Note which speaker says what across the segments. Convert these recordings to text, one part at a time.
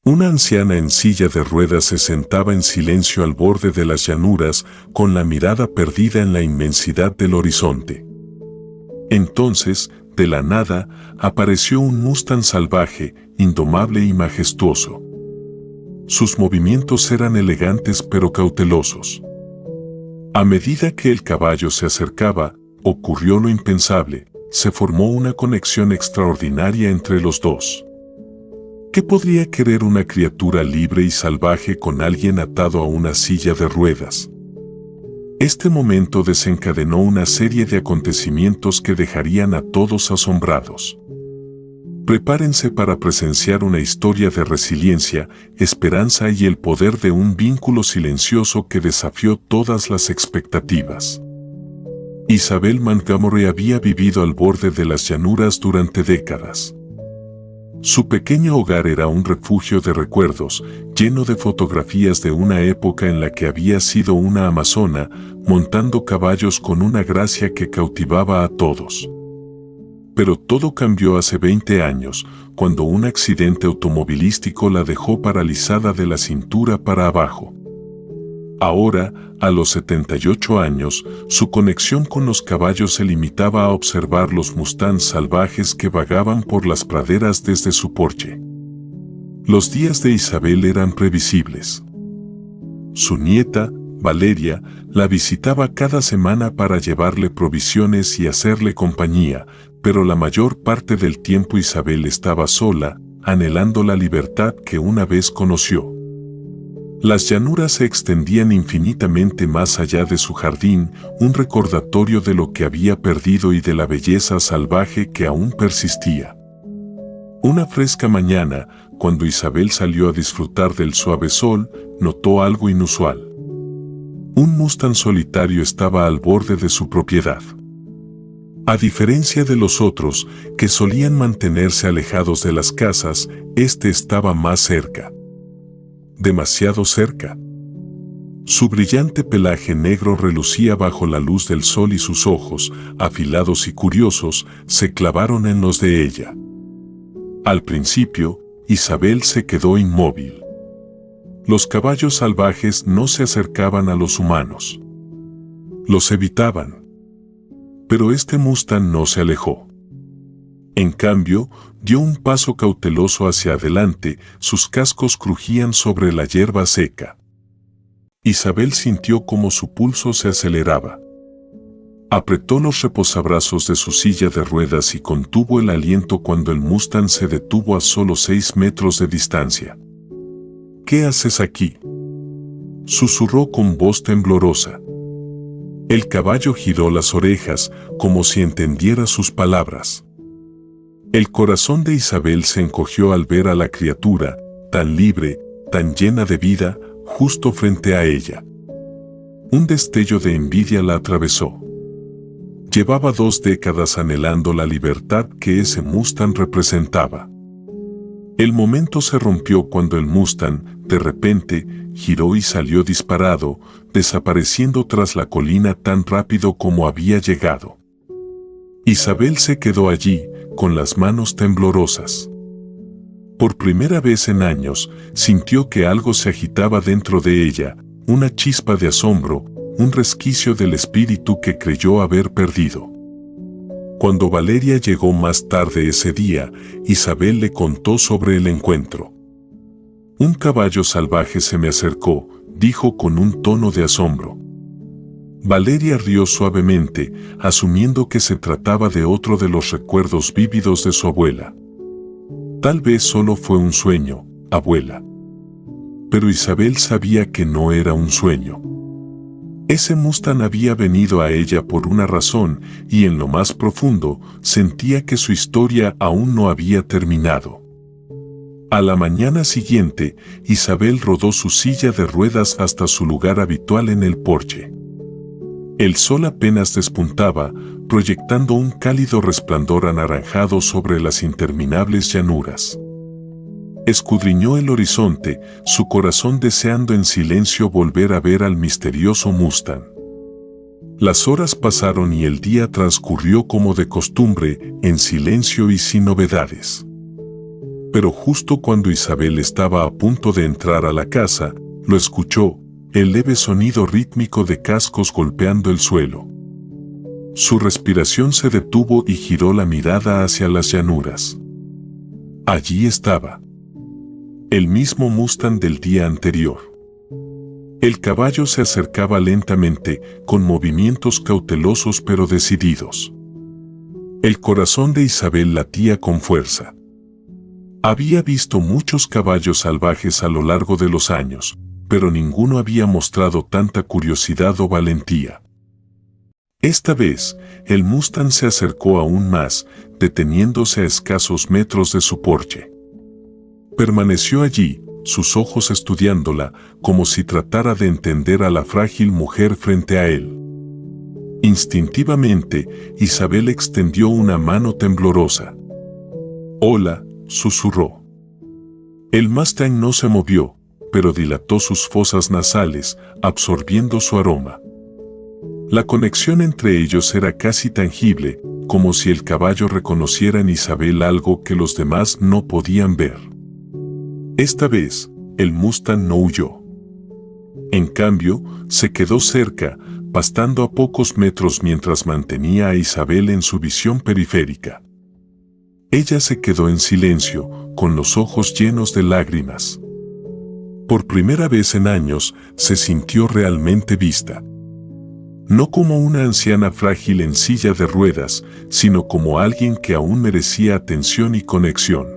Speaker 1: Una anciana en silla de ruedas se sentaba en silencio al borde de las llanuras, con la mirada perdida en la inmensidad del horizonte. Entonces, de la nada, apareció un Mustang salvaje, indomable y majestuoso. Sus movimientos eran elegantes pero cautelosos. A medida que el caballo se acercaba, ocurrió lo impensable, se formó una conexión extraordinaria entre los dos. ¿Qué podría querer una criatura libre y salvaje con alguien atado a una silla de ruedas? Este momento desencadenó una serie de acontecimientos que dejarían a todos asombrados. Prepárense para presenciar una historia de resiliencia, esperanza y el poder de un vínculo silencioso que desafió todas las expectativas. Isabel Montgomery había vivido al borde de las llanuras durante décadas. Su pequeño hogar era un refugio de recuerdos, lleno de fotografías de una época en la que había sido una amazona, montando caballos con una gracia que cautivaba a todos. Pero todo cambió hace 20 años, cuando un accidente automovilístico la dejó paralizada de la cintura para abajo. Ahora, a los 78 años, su conexión con los caballos se limitaba a observar los Mustangs salvajes que vagaban por las praderas desde su porche. Los días de Isabel eran previsibles. Su nieta, Valeria, la visitaba cada semana para llevarle provisiones y hacerle compañía, pero la mayor parte del tiempo Isabel estaba sola, anhelando la libertad que una vez conoció. Las llanuras se extendían infinitamente más allá de su jardín, un recordatorio de lo que había perdido y de la belleza salvaje que aún persistía. Una fresca mañana, cuando Isabel salió a disfrutar del suave sol, notó algo inusual. Un Mustang solitario estaba al borde de su propiedad. A diferencia de los otros, que solían mantenerse alejados de las casas, este estaba más cerca. Demasiado cerca. Su brillante pelaje negro relucía bajo la luz del sol y sus ojos, afilados y curiosos, se clavaron en los de ella. Al principio, Isabel se quedó inmóvil. Los caballos salvajes no se acercaban a los humanos. Los evitaban. Pero este Mustang no se alejó. En cambio, dio un paso cauteloso hacia adelante, sus cascos crujían sobre la hierba seca. Isabel sintió como su pulso se aceleraba. Apretó los reposabrazos de su silla de ruedas y contuvo el aliento cuando el Mustang se detuvo a solo 6 metros de distancia. ¿Qué haces aquí?, susurró con voz temblorosa. El caballo giró las orejas, como si entendiera sus palabras. El corazón de Isabel se encogió al ver a la criatura, tan libre, tan llena de vida, justo frente a ella. Un destello de envidia la atravesó. Llevaba 2 décadas anhelando la libertad que ese Mustang representaba. El momento se rompió cuando el Mustang, de repente, giró y salió disparado, desapareciendo tras la colina tan rápido como había llegado. Isabel se quedó allí, con las manos temblorosas. Por primera vez en años, sintió que algo se agitaba dentro de ella, una chispa de asombro, un resquicio del espíritu que creyó haber perdido. Cuando Valeria llegó más tarde ese día, Isabel le contó sobre el encuentro. Un caballo salvaje se me acercó, dijo con un tono de asombro. Valeria rió suavemente, asumiendo que se trataba de otro de los recuerdos vívidos de su abuela. Tal vez solo fue un sueño, abuela. Pero Isabel sabía que no era un sueño. Ese Mustang había venido a ella por una razón y en lo más profundo sentía que su historia aún no había terminado. A la mañana siguiente, Isabel rodó su silla de ruedas hasta su lugar habitual en el porche. El sol apenas despuntaba, proyectando un cálido resplandor anaranjado sobre las interminables llanuras. Escudriñó el horizonte, su corazón deseando en silencio volver a ver al misterioso Mustang. Las horas pasaron y el día transcurrió como de costumbre, en silencio y sin novedades. Pero justo cuando Isabel estaba a punto de entrar a la casa, lo escuchó, el leve sonido rítmico de cascos golpeando el suelo. Su respiración se detuvo y giró la mirada hacia las llanuras. Allí estaba. El mismo Mustang del día anterior. El caballo se acercaba lentamente, con movimientos cautelosos pero decididos. El corazón de Isabel latía con fuerza. Había visto muchos caballos salvajes a lo largo de los años, pero ninguno había mostrado tanta curiosidad o valentía. Esta vez, el Mustang se acercó aún más, deteniéndose a escasos metros de su porche. Permaneció allí, sus ojos estudiándola, como si tratara de entender a la frágil mujer frente a él. Instintivamente, Isabel extendió una mano temblorosa. «Hola», susurró. El Mustang no se movió, pero dilató sus fosas nasales, absorbiendo su aroma. La conexión entre ellos era casi tangible, como si el caballo reconociera en Isabel algo que los demás no podían ver. Esta vez, el Mustang no huyó. En cambio, se quedó cerca, pastando a pocos metros mientras mantenía a Isabel en su visión periférica. Ella se quedó en silencio, con los ojos llenos de lágrimas. Por primera vez en años, se sintió realmente vista. No como una anciana frágil en silla de ruedas, sino como alguien que aún merecía atención y conexión.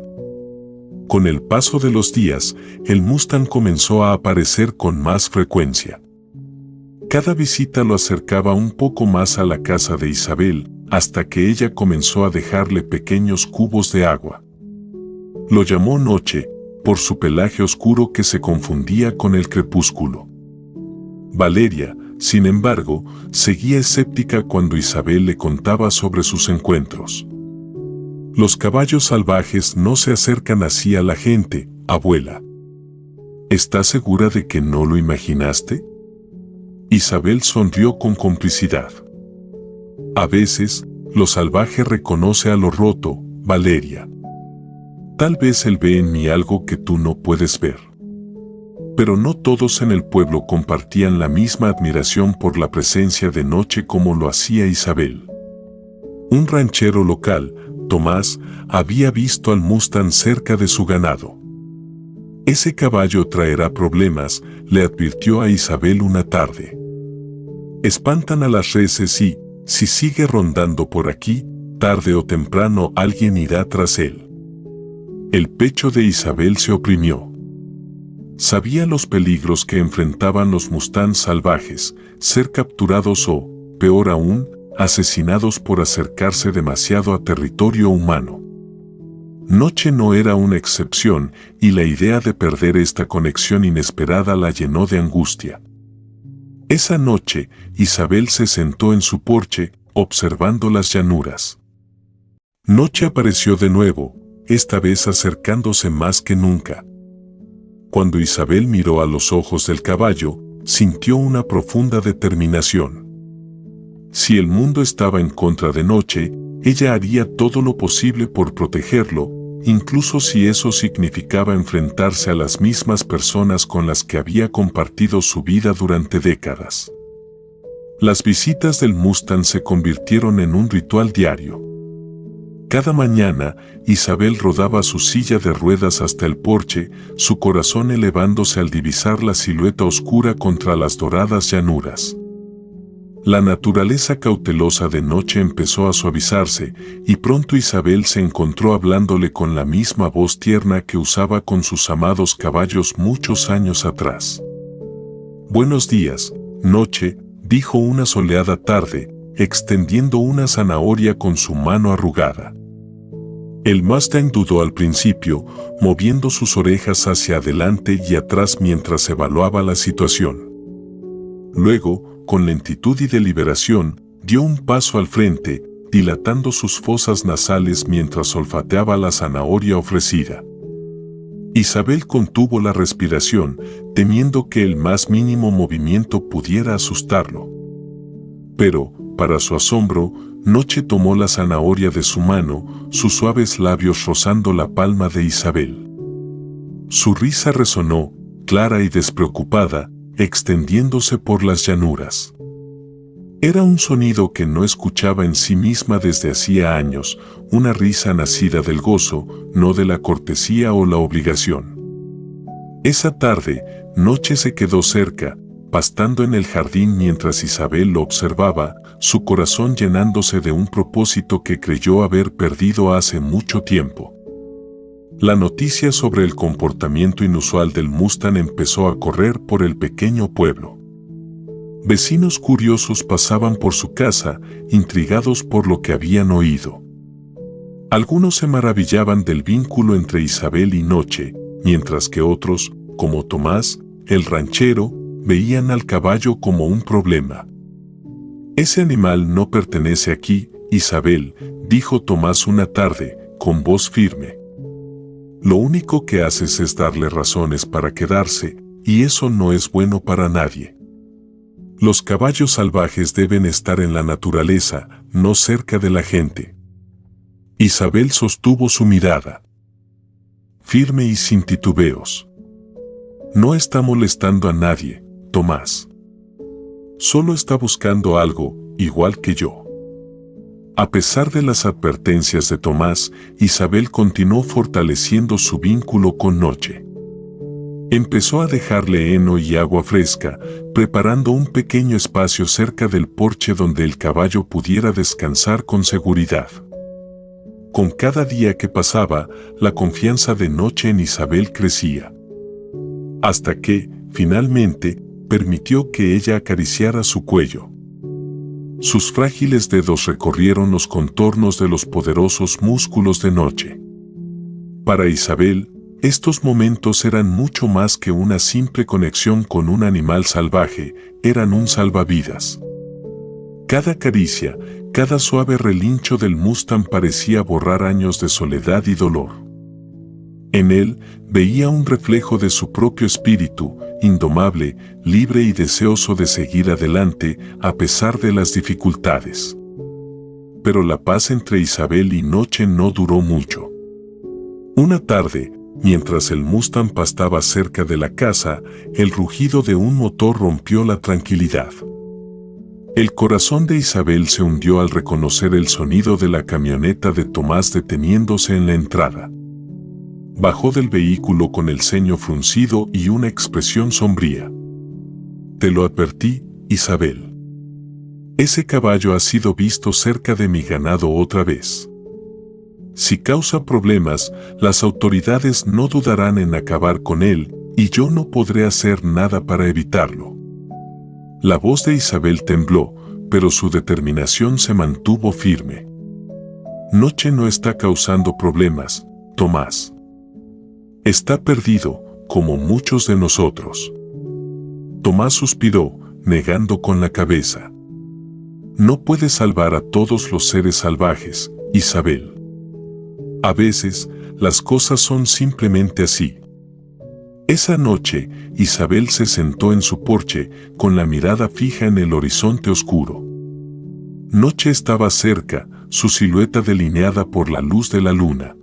Speaker 1: Con el paso de los días, el Mustang comenzó a aparecer con más frecuencia. Cada visita lo acercaba un poco más a la casa de Isabel, hasta que ella comenzó a dejarle pequeños cubos de agua. Lo llamó Noche, por su pelaje oscuro que se confundía con el crepúsculo. Valeria, sin embargo, seguía escéptica cuando Isabel le contaba sobre sus encuentros. Los caballos salvajes no se acercan así a la gente, abuela. ¿Estás segura de que no lo imaginaste? Isabel sonrió con complicidad. A veces, lo salvaje reconoce a lo roto, Valeria. Tal vez él ve en mí algo que tú no puedes ver. Pero no todos en el pueblo compartían la misma admiración por la presencia de Noche como lo hacía Isabel. Un ranchero local, Tomás, había visto al Mustang cerca de su ganado. Ese caballo traerá problemas, le advirtió a Isabel una tarde. Espantan a las reses y, si sigue rondando por aquí, tarde o temprano alguien irá tras él. El pecho de Isabel se oprimió. Sabía los peligros que enfrentaban los Mustangs salvajes, ser capturados o, peor aún, asesinados por acercarse demasiado a territorio humano. Noche no era una excepción, y la idea de perder esta conexión inesperada la llenó de angustia. Esa noche, Isabel se sentó en su porche, observando las llanuras. Noche apareció de nuevo, esta vez acercándose más que nunca. Cuando Isabel miró a los ojos del caballo, sintió una profunda determinación. Si el mundo estaba en contra de Noche, ella haría todo lo posible por protegerlo, incluso si eso significaba enfrentarse a las mismas personas con las que había compartido su vida durante décadas. Las visitas del Mustang se convirtieron en un ritual diario. Cada mañana, Isabel rodaba su silla de ruedas hasta el porche, su corazón elevándose al divisar la silueta oscura contra las doradas llanuras. La naturaleza cautelosa de Noche empezó a suavizarse, y pronto Isabel se encontró hablándole con la misma voz tierna que usaba con sus amados caballos muchos años atrás. «Buenos días, Noche», dijo una soleada tarde, extendiendo una zanahoria con su mano arrugada. El Mustang dudó al principio, moviendo sus orejas hacia adelante y atrás mientras evaluaba la situación. Luego, con lentitud y deliberación, dio un paso al frente, dilatando sus fosas nasales mientras olfateaba la zanahoria ofrecida. Isabel contuvo la respiración, temiendo que el más mínimo movimiento pudiera asustarlo. Pero, para su asombro, Noche tomó la zanahoria de su mano, sus suaves labios rozando la palma de Isabel. Su risa resonó, clara y despreocupada, extendiéndose por las llanuras. Era un sonido que no escuchaba en sí misma desde hacía años, una risa nacida del gozo, no de la cortesía o la obligación. Esa tarde, Noche se quedó cerca, pastando en el jardín mientras Isabel lo observaba, su corazón llenándose de un propósito que creyó haber perdido hace mucho tiempo. La noticia sobre el comportamiento inusual del Mustang empezó a correr por el pequeño pueblo. Vecinos curiosos pasaban por su casa, intrigados por lo que habían oído. Algunos se maravillaban del vínculo entre Isabel y Noche, mientras que otros, como Tomás, el ranchero, veían al caballo como un problema. «Ese animal no pertenece aquí, Isabel», dijo Tomás una tarde, con voz firme. «Lo único que haces es darle razones para quedarse, y eso no es bueno para nadie. Los caballos salvajes deben estar en la naturaleza, no cerca de la gente». Isabel sostuvo su mirada, firme y sin titubeos. «No está molestando a nadie, Tomás. Solo está buscando algo, igual que yo». A pesar de las advertencias de Tomás, Isabel continuó fortaleciendo su vínculo con Noche. Empezó a dejarle heno y agua fresca, preparando un pequeño espacio cerca del porche donde el caballo pudiera descansar con seguridad. Con cada día que pasaba, la confianza de Noche en Isabel crecía. Hasta que, finalmente, permitió que ella acariciara su cuello. Sus frágiles dedos recorrieron los contornos de los poderosos músculos de Noche. Para Isabel, estos momentos eran mucho más que una simple conexión con un animal salvaje, eran un salvavidas. Cada caricia, cada suave relincho del Mustang parecía borrar años de soledad y dolor. En él veía un reflejo de su propio espíritu, indomable, libre y deseoso de seguir adelante a pesar de las dificultades. Pero la paz entre Isabel y Noche no duró mucho. Una tarde, mientras el Mustang pastaba cerca de la casa, el rugido de un motor rompió la tranquilidad. El corazón de Isabel se hundió al reconocer el sonido de la camioneta de Tomás deteniéndose en la entrada. Bajó del vehículo con el ceño fruncido y una expresión sombría. «Te lo advertí, Isabel. Ese caballo ha sido visto cerca de mi ganado otra vez. Si causa problemas, las autoridades no dudarán en acabar con él, y yo no podré hacer nada para evitarlo». La voz de Isabel tembló, pero su determinación se mantuvo firme. «Noche no está causando problemas, Tomás. Está perdido, como muchos de nosotros». Tomás suspiró, negando con la cabeza. «No puedes salvar a todos los seres salvajes, Isabel. A veces, las cosas son simplemente así». Esa noche, Isabel se sentó en su porche, con la mirada fija en el horizonte oscuro. Noche estaba cerca, su silueta delineada por la luz de la luna.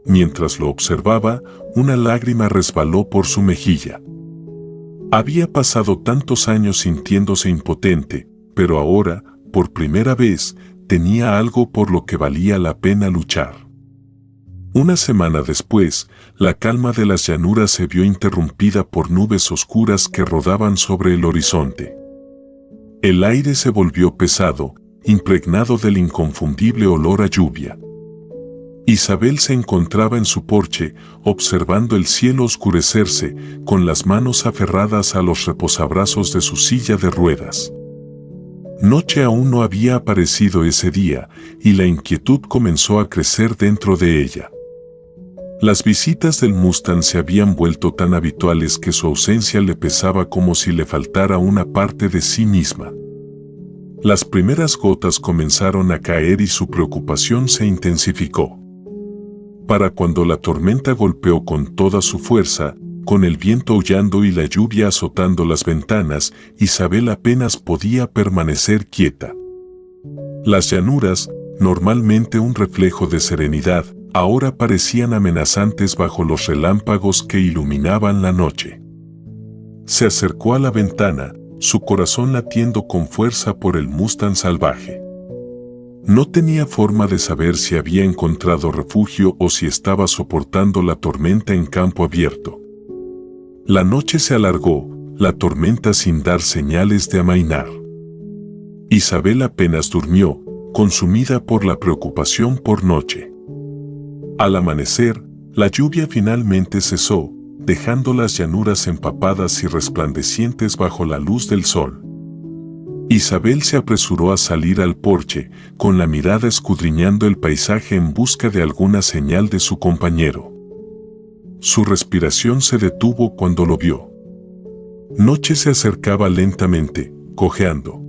Speaker 1: Mientras lo observaba, una lágrima resbaló por su mejilla. Había pasado tantos años sintiéndose impotente, pero ahora, por primera vez, tenía algo por lo que valía la pena luchar. Una semana después, la calma de las llanuras se vio interrumpida por nubes oscuras que rodaban sobre el horizonte. El aire se volvió pesado, impregnado del inconfundible olor a lluvia. Isabel se encontraba en su porche, observando el cielo oscurecerse, con las manos aferradas a los reposabrazos de su silla de ruedas. Noche aún no había aparecido ese día, y la inquietud comenzó a crecer dentro de ella. Las visitas del Mustang se habían vuelto tan habituales que su ausencia le pesaba como si le faltara una parte de sí misma. Las primeras gotas comenzaron a caer y su preocupación se intensificó. Para cuando la tormenta golpeó con toda su fuerza, con el viento aullando y la lluvia azotando las ventanas, Isabel apenas podía permanecer quieta. Las llanuras, normalmente un reflejo de serenidad, ahora parecían amenazantes bajo los relámpagos que iluminaban la noche. Se acercó a la ventana, su corazón latiendo con fuerza por el Mustang salvaje. No tenía forma de saber si había encontrado refugio o si estaba soportando la tormenta en campo abierto. La noche se alargó, la tormenta sin dar señales de amainar. Isabel apenas durmió, consumida por la preocupación por noche. Al amanecer, la lluvia finalmente cesó, dejando las llanuras empapadas y resplandecientes bajo la luz del sol. Isabel se apresuró a salir al porche, con la mirada escudriñando el paisaje en busca de alguna señal de su compañero. Su respiración se detuvo cuando lo vio. Noche se acercaba lentamente, cojeando.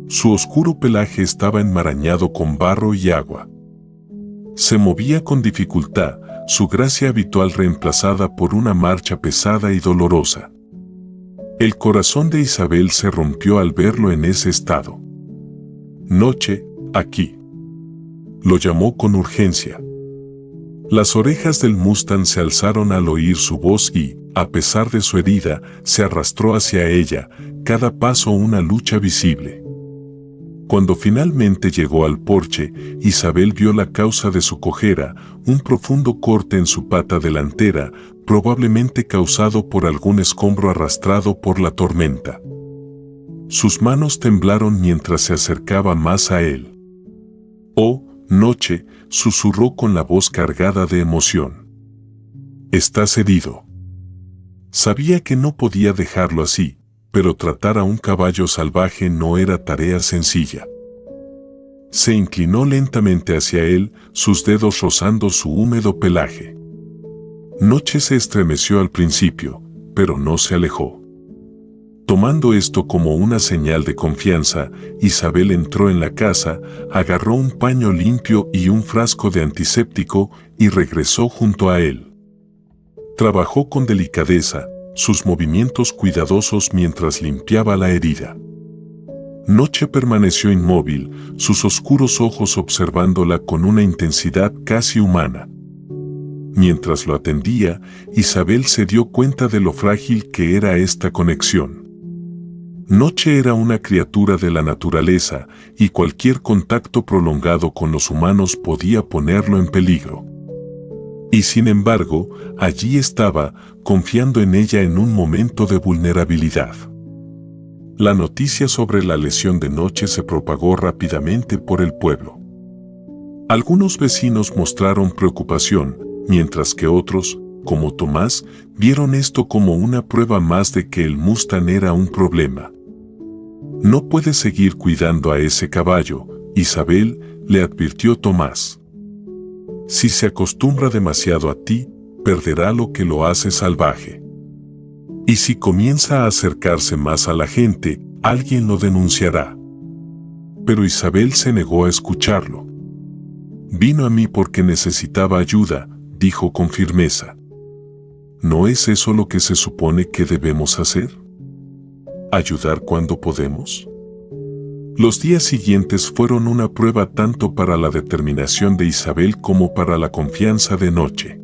Speaker 1: Su oscuro pelaje estaba enmarañado con barro y agua. Se movía con dificultad, su gracia habitual reemplazada por una marcha pesada y dolorosa. El corazón de Isabel se rompió al verlo en ese estado. Noche, aquí. Lo llamó con urgencia. Las orejas del Mustang se alzaron al oír su voz y, a pesar de su herida, se arrastró hacia ella, cada paso una lucha visible. Cuando finalmente llegó al porche, Isabel vio la causa de su cojera, un profundo corte en su pata delantera, probablemente causado por algún escombro arrastrado por la tormenta. Sus manos temblaron mientras se acercaba más a él. «Oh, Noche», susurró con la voz cargada de emoción. «Estás herido». Sabía que no podía dejarlo así, pero tratar a un caballo salvaje no era tarea sencilla. Se inclinó lentamente hacia él, sus dedos rozando su húmedo pelaje. Noche se estremeció al principio, pero no se alejó. Tomando esto como una señal de confianza, Isabel entró en la casa, agarró un paño limpio y un frasco de antiséptico y regresó junto a él. Trabajó con delicadeza, sus movimientos cuidadosos mientras limpiaba la herida. Noche permaneció inmóvil, sus oscuros ojos observándola con una intensidad casi humana. Mientras lo atendía, Isabel se dio cuenta de lo frágil que era esta conexión. Noche era una criatura de la naturaleza y cualquier contacto prolongado con los humanos podía ponerlo en peligro. Y sin embargo, allí estaba, confiando en ella en un momento de vulnerabilidad. La noticia sobre la lesión de Noche se propagó rápidamente por el pueblo. Algunos vecinos mostraron preocupación, mientras que otros, como Tomás, vieron esto como una prueba más de que el Mustang era un problema. «No puedes seguir cuidando a ese caballo», Isabel, le advirtió Tomás. «Si se acostumbra demasiado a ti, perderá lo que lo hace salvaje. Y si comienza a acercarse más a la gente, alguien lo denunciará». Pero Isabel se negó a escucharlo. «Vino a mí porque necesitaba ayuda», dijo con firmeza. ¿No es eso lo que se supone que debemos hacer? ¿Ayudar cuando podemos? Los días siguientes fueron una prueba tanto para la determinación de Isabel como para la confianza de Noche.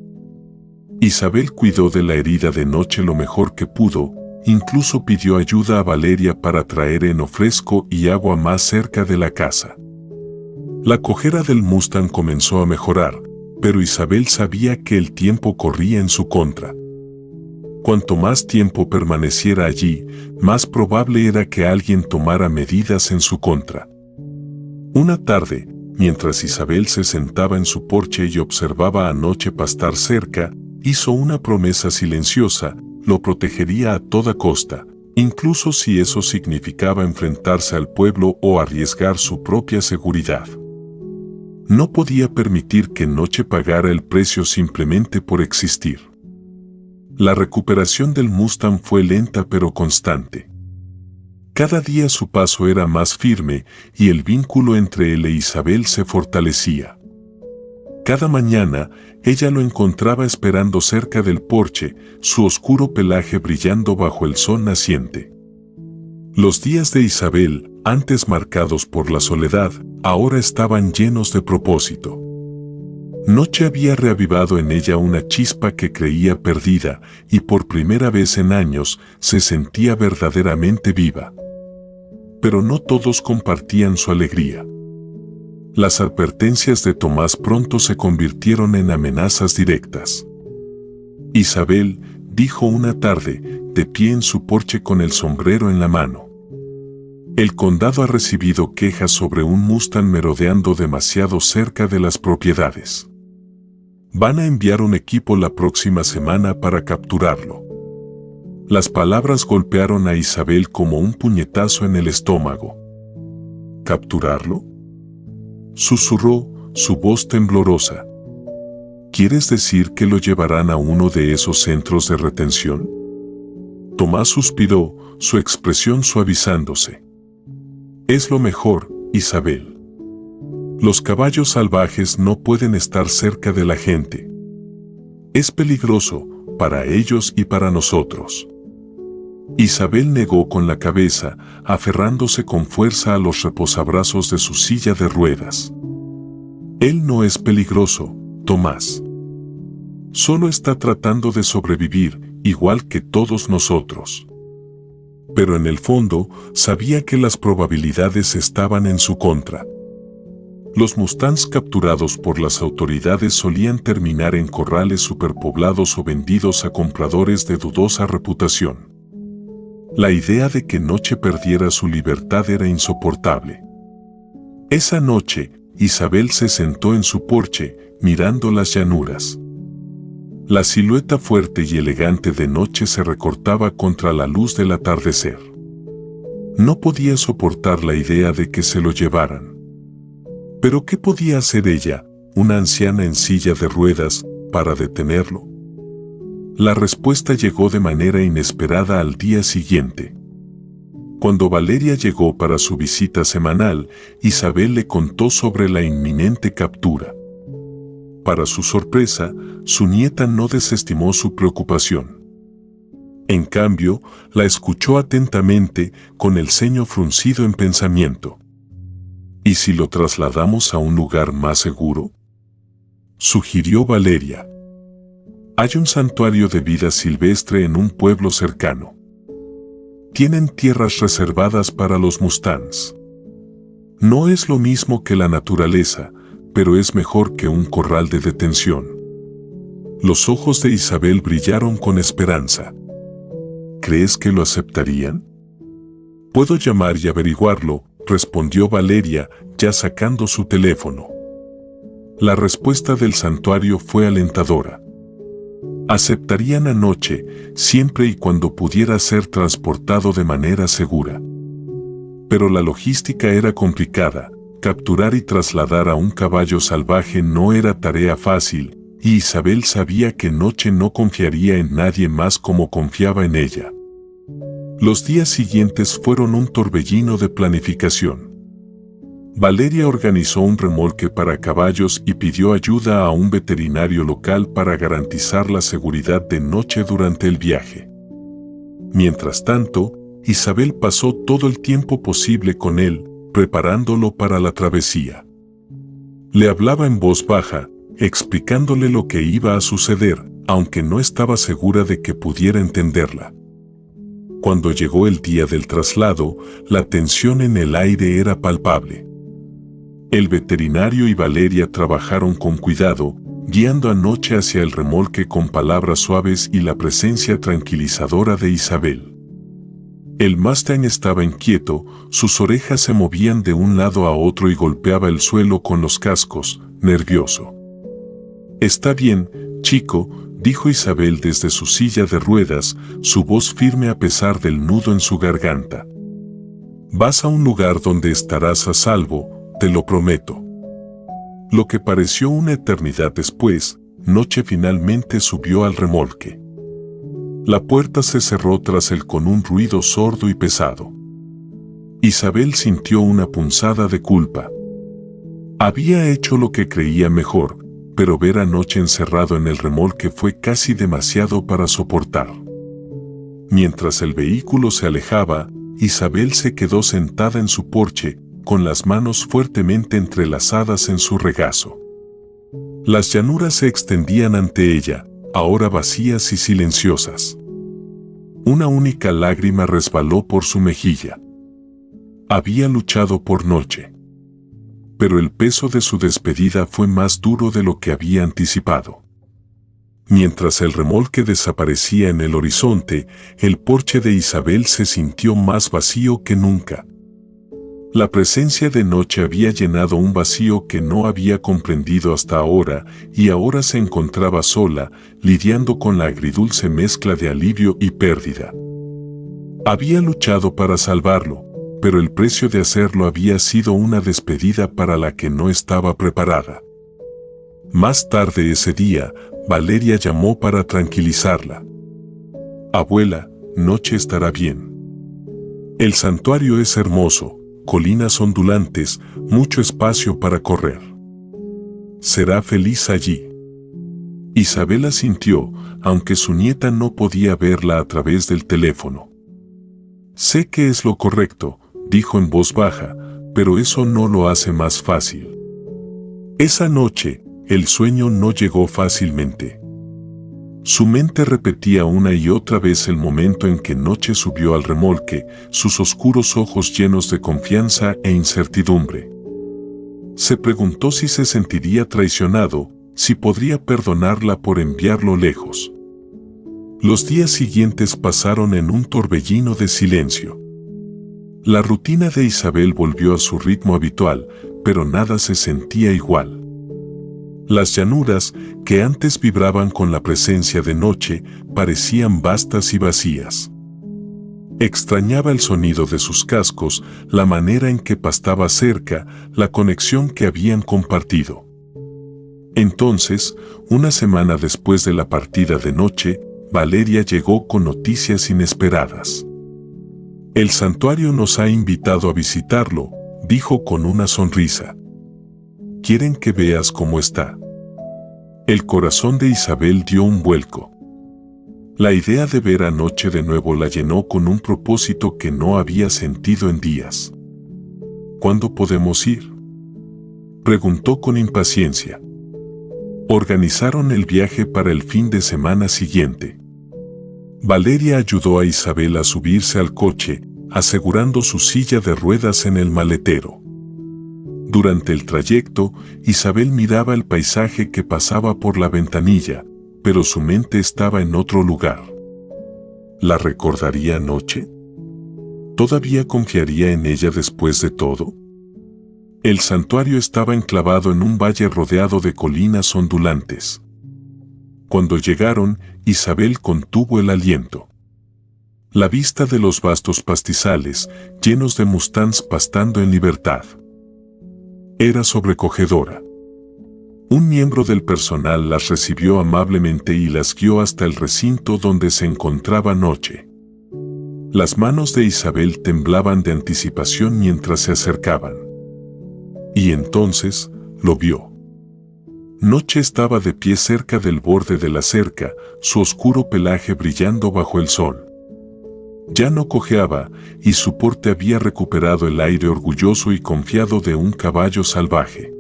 Speaker 1: Isabel cuidó de la herida de Noche lo mejor que pudo, incluso pidió ayuda a Valeria para traer heno fresco y agua más cerca de la casa. La cojera del Mustang comenzó a mejorar, pero Isabel sabía que el tiempo corría en su contra. Cuanto más tiempo permaneciera allí, más probable era que alguien tomara medidas en su contra. Una tarde, mientras Isabel se sentaba en su porche y observaba a Noche pastar cerca, hizo una promesa silenciosa: lo protegería a toda costa, incluso si eso significaba enfrentarse al pueblo o arriesgar su propia seguridad. No podía permitir que Noche pagara el precio simplemente por existir. La recuperación del Mustang fue lenta pero constante. Cada día su paso era más firme y el vínculo entre él e Isabel se fortalecía. Cada mañana, ella lo encontraba esperando cerca del porche, su oscuro pelaje brillando bajo el sol naciente. Los días de Isabel, antes marcados por la soledad, ahora estaban llenos de propósito. Noche había reavivado en ella una chispa que creía perdida y por primera vez en años se sentía verdaderamente viva. Pero no todos compartían su alegría. Las advertencias de Tomás pronto se convirtieron en amenazas directas. Isabel, dijo una tarde, de pie en su porche con el sombrero en la mano. El condado ha recibido quejas sobre un Mustang merodeando demasiado cerca de las propiedades. Van a enviar un equipo la próxima semana para capturarlo. Las palabras golpearon a Isabel como un puñetazo en el estómago. ¿Capturarlo?, susurró, su voz temblorosa. ¿Quieres decir que lo llevarán a uno de esos centros de retención? Tomás suspiró, su expresión suavizándose. Es lo mejor, Isabel. Los caballos salvajes no pueden estar cerca de la gente. Es peligroso, para ellos y para nosotros. Isabel negó con la cabeza, aferrándose con fuerza a los reposabrazos de su silla de ruedas. Él no es peligroso, Tomás. Solo está tratando de sobrevivir, igual que todos nosotros. Pero en el fondo, sabía que las probabilidades estaban en su contra. Los mustangs capturados por las autoridades solían terminar en corrales superpoblados o vendidos a compradores de dudosa reputación. La idea de que Noche perdiera su libertad era insoportable. Esa noche, Isabel se sentó en su porche, mirando las llanuras. La silueta fuerte y elegante de Noche se recortaba contra la luz del atardecer. No podía soportar la idea de que se lo llevaran. ¿Pero qué podía hacer ella, una anciana en silla de ruedas, para detenerlo? La respuesta llegó de manera inesperada al día siguiente. Cuando Valeria llegó para su visita semanal, Isabel le contó sobre la inminente captura. Para su sorpresa, su nieta no desestimó su preocupación. En cambio, la escuchó atentamente, con el ceño fruncido en pensamiento. ¿Y si lo trasladamos a un lugar más seguro?, sugirió Valeria. Hay un santuario de vida silvestre en un pueblo cercano. Tienen tierras reservadas para los mustangs. No es lo mismo que la naturaleza, pero es mejor que un corral de detención. Los ojos de Isabel brillaron con esperanza. ¿Crees que lo aceptarían? Puedo llamar y averiguarlo, respondió Valeria, ya sacando su teléfono. La respuesta del santuario fue alentadora. Aceptarían a Noche, siempre y cuando pudiera ser transportado de manera segura. Pero la logística era complicada, capturar y trasladar a un caballo salvaje no era tarea fácil, y Isabel sabía que Noche no confiaría en nadie más como confiaba en ella. Los días siguientes fueron un torbellino de planificación. Valeria organizó un remolque para caballos y pidió ayuda a un veterinario local para garantizar la seguridad de Noche durante el viaje. Mientras tanto, Isabel pasó todo el tiempo posible con él, preparándolo para la travesía. Le hablaba en voz baja, explicándole lo que iba a suceder, aunque no estaba segura de que pudiera entenderla. Cuando llegó el día del traslado, la tensión en el aire era palpable. El veterinario y Valeria trabajaron con cuidado, guiando a Noche hacia el remolque con palabras suaves y la presencia tranquilizadora de Isabel. El Mustang estaba inquieto, sus orejas se movían de un lado a otro y golpeaba el suelo con los cascos, nervioso. «Está bien, chico», dijo Isabel desde su silla de ruedas, su voz firme a pesar del nudo en su garganta. «Vas a un lugar donde estarás a salvo, te lo prometo». Lo que pareció una eternidad después, Noche finalmente subió al remolque. La puerta se cerró tras él con un ruido sordo y pesado. Isabel sintió una punzada de culpa. Había hecho lo que creía mejor, pero ver a Noche encerrado en el remolque fue casi demasiado para soportar. Mientras el vehículo se alejaba, Isabel se quedó sentada en su porche, con las manos fuertemente entrelazadas en su regazo. Las llanuras se extendían ante ella, ahora vacías y silenciosas. Una única lágrima resbaló por su mejilla. Había luchado por Noche. Pero el peso de su despedida fue más duro de lo que había anticipado. Mientras el remolque desaparecía en el horizonte, el porche de Isabel se sintió más vacío que nunca. La presencia de Noche había llenado un vacío que no había comprendido hasta ahora, y ahora se encontraba sola, lidiando con la agridulce mezcla de alivio y pérdida. Había luchado para salvarlo, pero el precio de hacerlo había sido una despedida para la que no estaba preparada. Más tarde ese día, Valeria llamó para tranquilizarla. «Abuela, Noche estará bien. El santuario es hermoso, colinas ondulantes, mucho espacio para correr. Será feliz allí». Isabel asintió, aunque su nieta no podía verla a través del teléfono. «Sé que es lo correcto», dijo en voz baja, «pero eso no lo hace más fácil». Esa noche, el sueño no llegó fácilmente. Su mente repetía una y otra vez el momento en que Noche subió al remolque, sus oscuros ojos llenos de confianza e incertidumbre. Se preguntó si se sentiría traicionado, si podría perdonarla por enviarlo lejos. Los días siguientes pasaron en un torbellino de silencio. La rutina de Isabel volvió a su ritmo habitual, pero nada se sentía igual. Las llanuras, que antes vibraban con la presencia de Noche, parecían vastas y vacías. Extrañaba el sonido de sus cascos, la manera en que pastaba cerca, la conexión que habían compartido. Entonces, una semana después de la partida de Noche, Valeria llegó con noticias inesperadas. «El santuario nos ha invitado a visitarlo», dijo con una sonrisa. «Quieren que veas cómo está». El corazón de Isabel dio un vuelco. La idea de ver a Noche de nuevo la llenó con un propósito que no había sentido en días. «¿Cuándo podemos ir?», preguntó con impaciencia. Organizaron el viaje para el fin de semana siguiente. Valeria ayudó a Isabel a subirse al coche, asegurando su silla de ruedas en el maletero. Durante el trayecto, Isabel miraba el paisaje que pasaba por la ventanilla, pero su mente estaba en otro lugar. ¿La recordaría Noche? ¿Todavía confiaría en ella después de todo? El santuario estaba enclavado en un valle rodeado de colinas ondulantes. Cuando llegaron, Isabel contuvo el aliento. La vista de los vastos pastizales, llenos de mustangs pastando en libertad, era sobrecogedora. Un miembro del personal las recibió amablemente y las guió hasta el recinto donde se encontraba Noche. Las manos de Isabel temblaban de anticipación mientras se acercaban. Y entonces, lo vio. Noche estaba de pie cerca del borde de la cerca, su oscuro pelaje brillando bajo el sol. Ya no cojeaba, y su porte había recuperado el aire orgulloso y confiado de un caballo salvaje.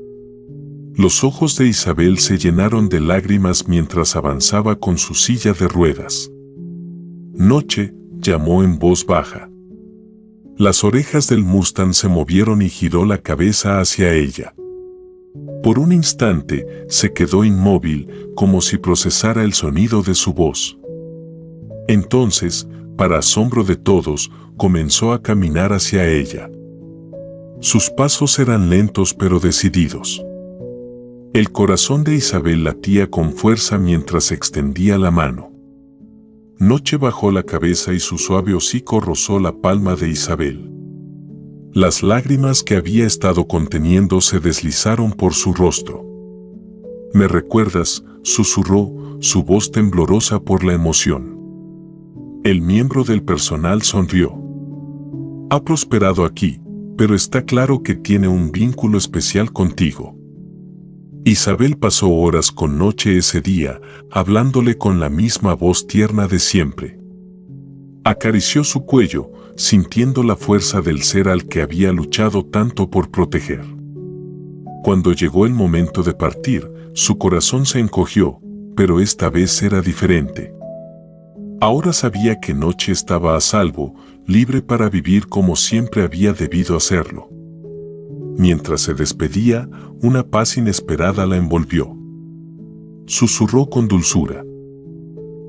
Speaker 1: Los ojos de Isabel se llenaron de lágrimas mientras avanzaba con su silla de ruedas. «Noche», llamó en voz baja. Las orejas del Mustang se movieron y giró la cabeza hacia ella. Por un instante, se quedó inmóvil, como si procesara el sonido de su voz. Entonces, para asombro de todos, comenzó a caminar hacia ella. Sus pasos eran lentos pero decididos. El corazón de Isabel latía con fuerza mientras extendía la mano. Noche bajó la cabeza y su suave hocico rozó la palma de Isabel. Las lágrimas que había estado conteniendo se deslizaron por su rostro. «¿Me recuerdas?», susurró, su voz temblorosa por la emoción. El miembro del personal sonrió. «Ha prosperado aquí, pero está claro que tiene un vínculo especial contigo». Isabel pasó horas con Noche ese día, hablándole con la misma voz tierna de siempre. Acarició su cuello, sintiendo la fuerza del ser al que había luchado tanto por proteger. Cuando llegó el momento de partir, su corazón se encogió, pero esta vez era diferente. Ahora sabía que Noche estaba a salvo, libre para vivir como siempre había debido hacerlo. Mientras se despedía, una paz inesperada la envolvió. Susurró con dulzura: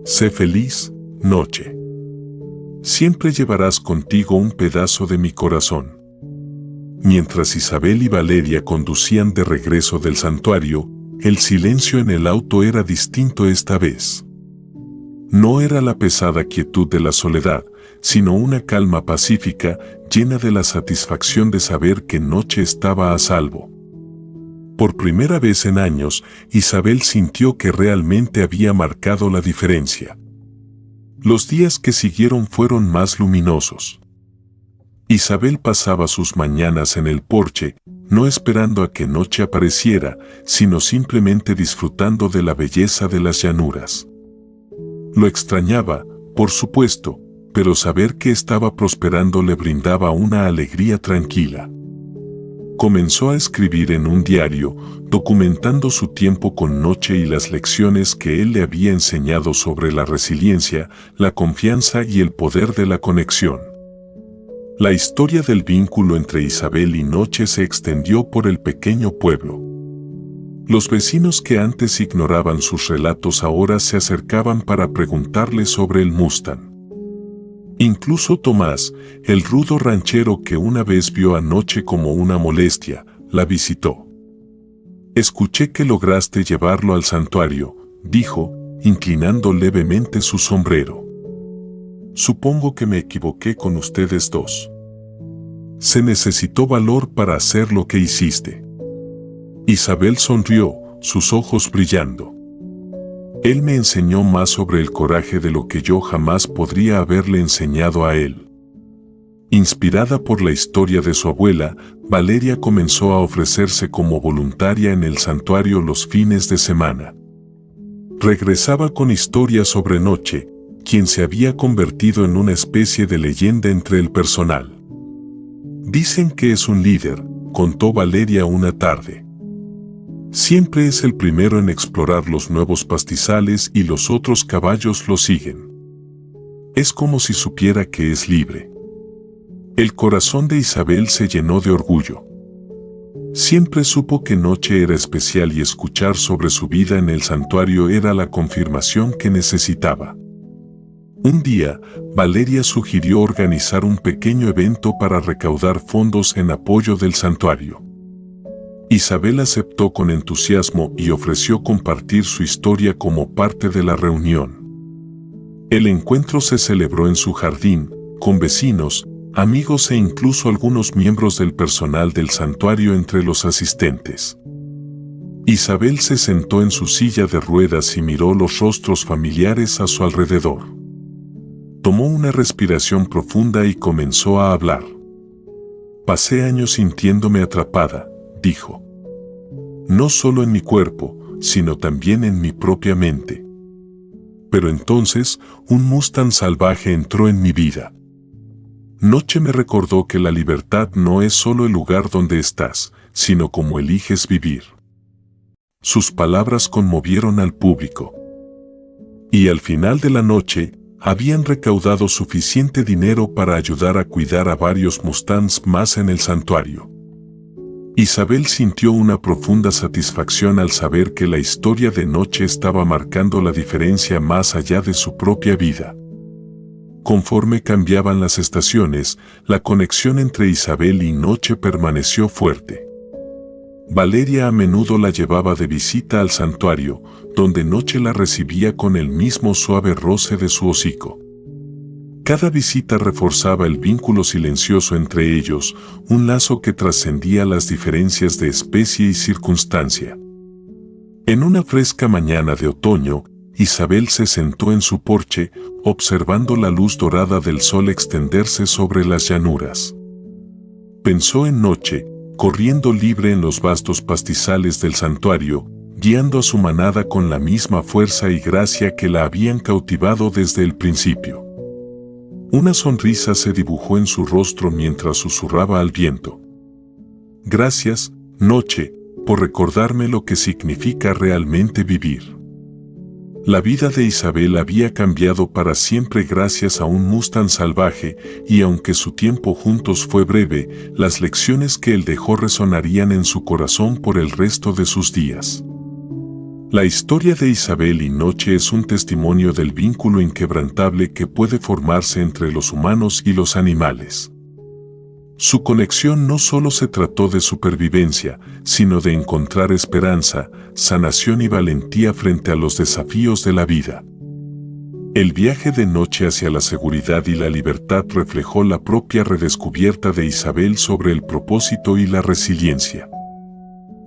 Speaker 1: «Sé feliz, Noche. Siempre llevarás contigo un pedazo de mi corazón». Mientras Isabel y Valeria conducían de regreso del santuario, el silencio en el auto era distinto esta vez. No era la pesada quietud de la soledad, sino una calma pacífica, llena de la satisfacción de saber que Noche estaba a salvo. Por primera vez en años, Isabel sintió que realmente había marcado la diferencia. Los días que siguieron fueron más luminosos. Isabel pasaba sus mañanas en el porche, no esperando a que Noche apareciera, sino simplemente disfrutando de la belleza de las llanuras. Lo extrañaba, por supuesto, pero saber que estaba prosperando le brindaba una alegría tranquila. Comenzó a escribir en un diario, documentando su tiempo con Noche y las lecciones que él le había enseñado sobre la resiliencia, la confianza y el poder de la conexión. La historia del vínculo entre Isabel y Noche se extendió por el pequeño pueblo. Los vecinos que antes ignoraban sus relatos ahora se acercaban para preguntarle sobre el Mustang. Incluso Tomás, el rudo ranchero que una vez vio a Noche como una molestia, la visitó. «Escuché que lograste llevarlo al santuario», dijo, inclinando levemente su sombrero. «Supongo que me equivoqué con ustedes dos. Se necesitó valor para hacer lo que hiciste». Isabel sonrió, sus ojos brillando. «Él me enseñó más sobre el coraje de lo que yo jamás podría haberle enseñado a él». Inspirada por la historia de su abuela, Valeria comenzó a ofrecerse como voluntaria en el santuario los fines de semana. Regresaba con historias sobre Noche, quien se había convertido en una especie de leyenda entre el personal. «Dicen que es un líder», contó Valeria una tarde. «Siempre es el primero en explorar los nuevos pastizales y los otros caballos lo siguen. Es como si supiera que es libre». El corazón de Isabel se llenó de orgullo. Siempre supo que Noche era especial y escuchar sobre su vida en el santuario era la confirmación que necesitaba. Un día, Valeria sugirió organizar un pequeño evento para recaudar fondos en apoyo del santuario. Isabel aceptó con entusiasmo y ofreció compartir su historia como parte de la reunión. El encuentro se celebró en su jardín, con vecinos, amigos e incluso algunos miembros del personal del santuario entre los asistentes. Isabel se sentó en su silla de ruedas y miró los rostros familiares a su alrededor. Tomó una respiración profunda y comenzó a hablar. «Pasé años sintiéndome atrapada», dijo. «No solo en mi cuerpo, sino también en mi propia mente. Pero entonces, un Mustang salvaje entró en mi vida. Noche me recordó que la libertad no es solo el lugar donde estás, sino cómo eliges vivir». Sus palabras conmovieron al público. Y al final de la noche, habían recaudado suficiente dinero para ayudar a cuidar a varios Mustangs más en el santuario. Isabel sintió una profunda satisfacción al saber que la historia de Noche estaba marcando la diferencia más allá de su propia vida. Conforme cambiaban las estaciones, la conexión entre Isabel y Noche permaneció fuerte. Valeria a menudo la llevaba de visita al santuario, donde Noche la recibía con el mismo suave roce de su hocico. Cada visita reforzaba el vínculo silencioso entre ellos, un lazo que trascendía las diferencias de especie y circunstancia. En una fresca mañana de otoño, Isabel se sentó en su porche, observando la luz dorada del sol extenderse sobre las llanuras. Pensó en Noche, corriendo libre en los vastos pastizales del santuario, guiando a su manada con la misma fuerza y gracia que la habían cautivado desde el principio. Una sonrisa se dibujó en su rostro mientras susurraba al viento. Gracias, noche, por recordarme lo que significa realmente vivir. La vida de Isabel había cambiado para siempre gracias a un Mustang salvaje, y aunque su tiempo juntos fue breve, las lecciones que él dejó resonarían en su corazón por el resto de sus días. La historia de Isabel y Noche es un testimonio del vínculo inquebrantable que puede formarse entre los humanos y los animales. Su conexión no solo se trató de supervivencia, sino de encontrar esperanza, sanación y valentía frente a los desafíos de la vida. El viaje de Noche hacia la seguridad y la libertad reflejó la propia redescubierta de Isabel sobre el propósito y la resiliencia.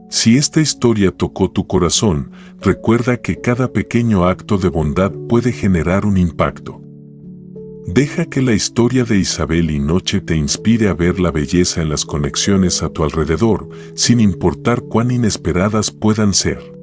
Speaker 1: Si esta historia tocó tu corazón, recuerda que cada pequeño acto de bondad puede generar un impacto. Deja que la historia de Isabel y Noche te inspire a ver la belleza en las conexiones a tu alrededor, sin importar cuán inesperadas puedan ser.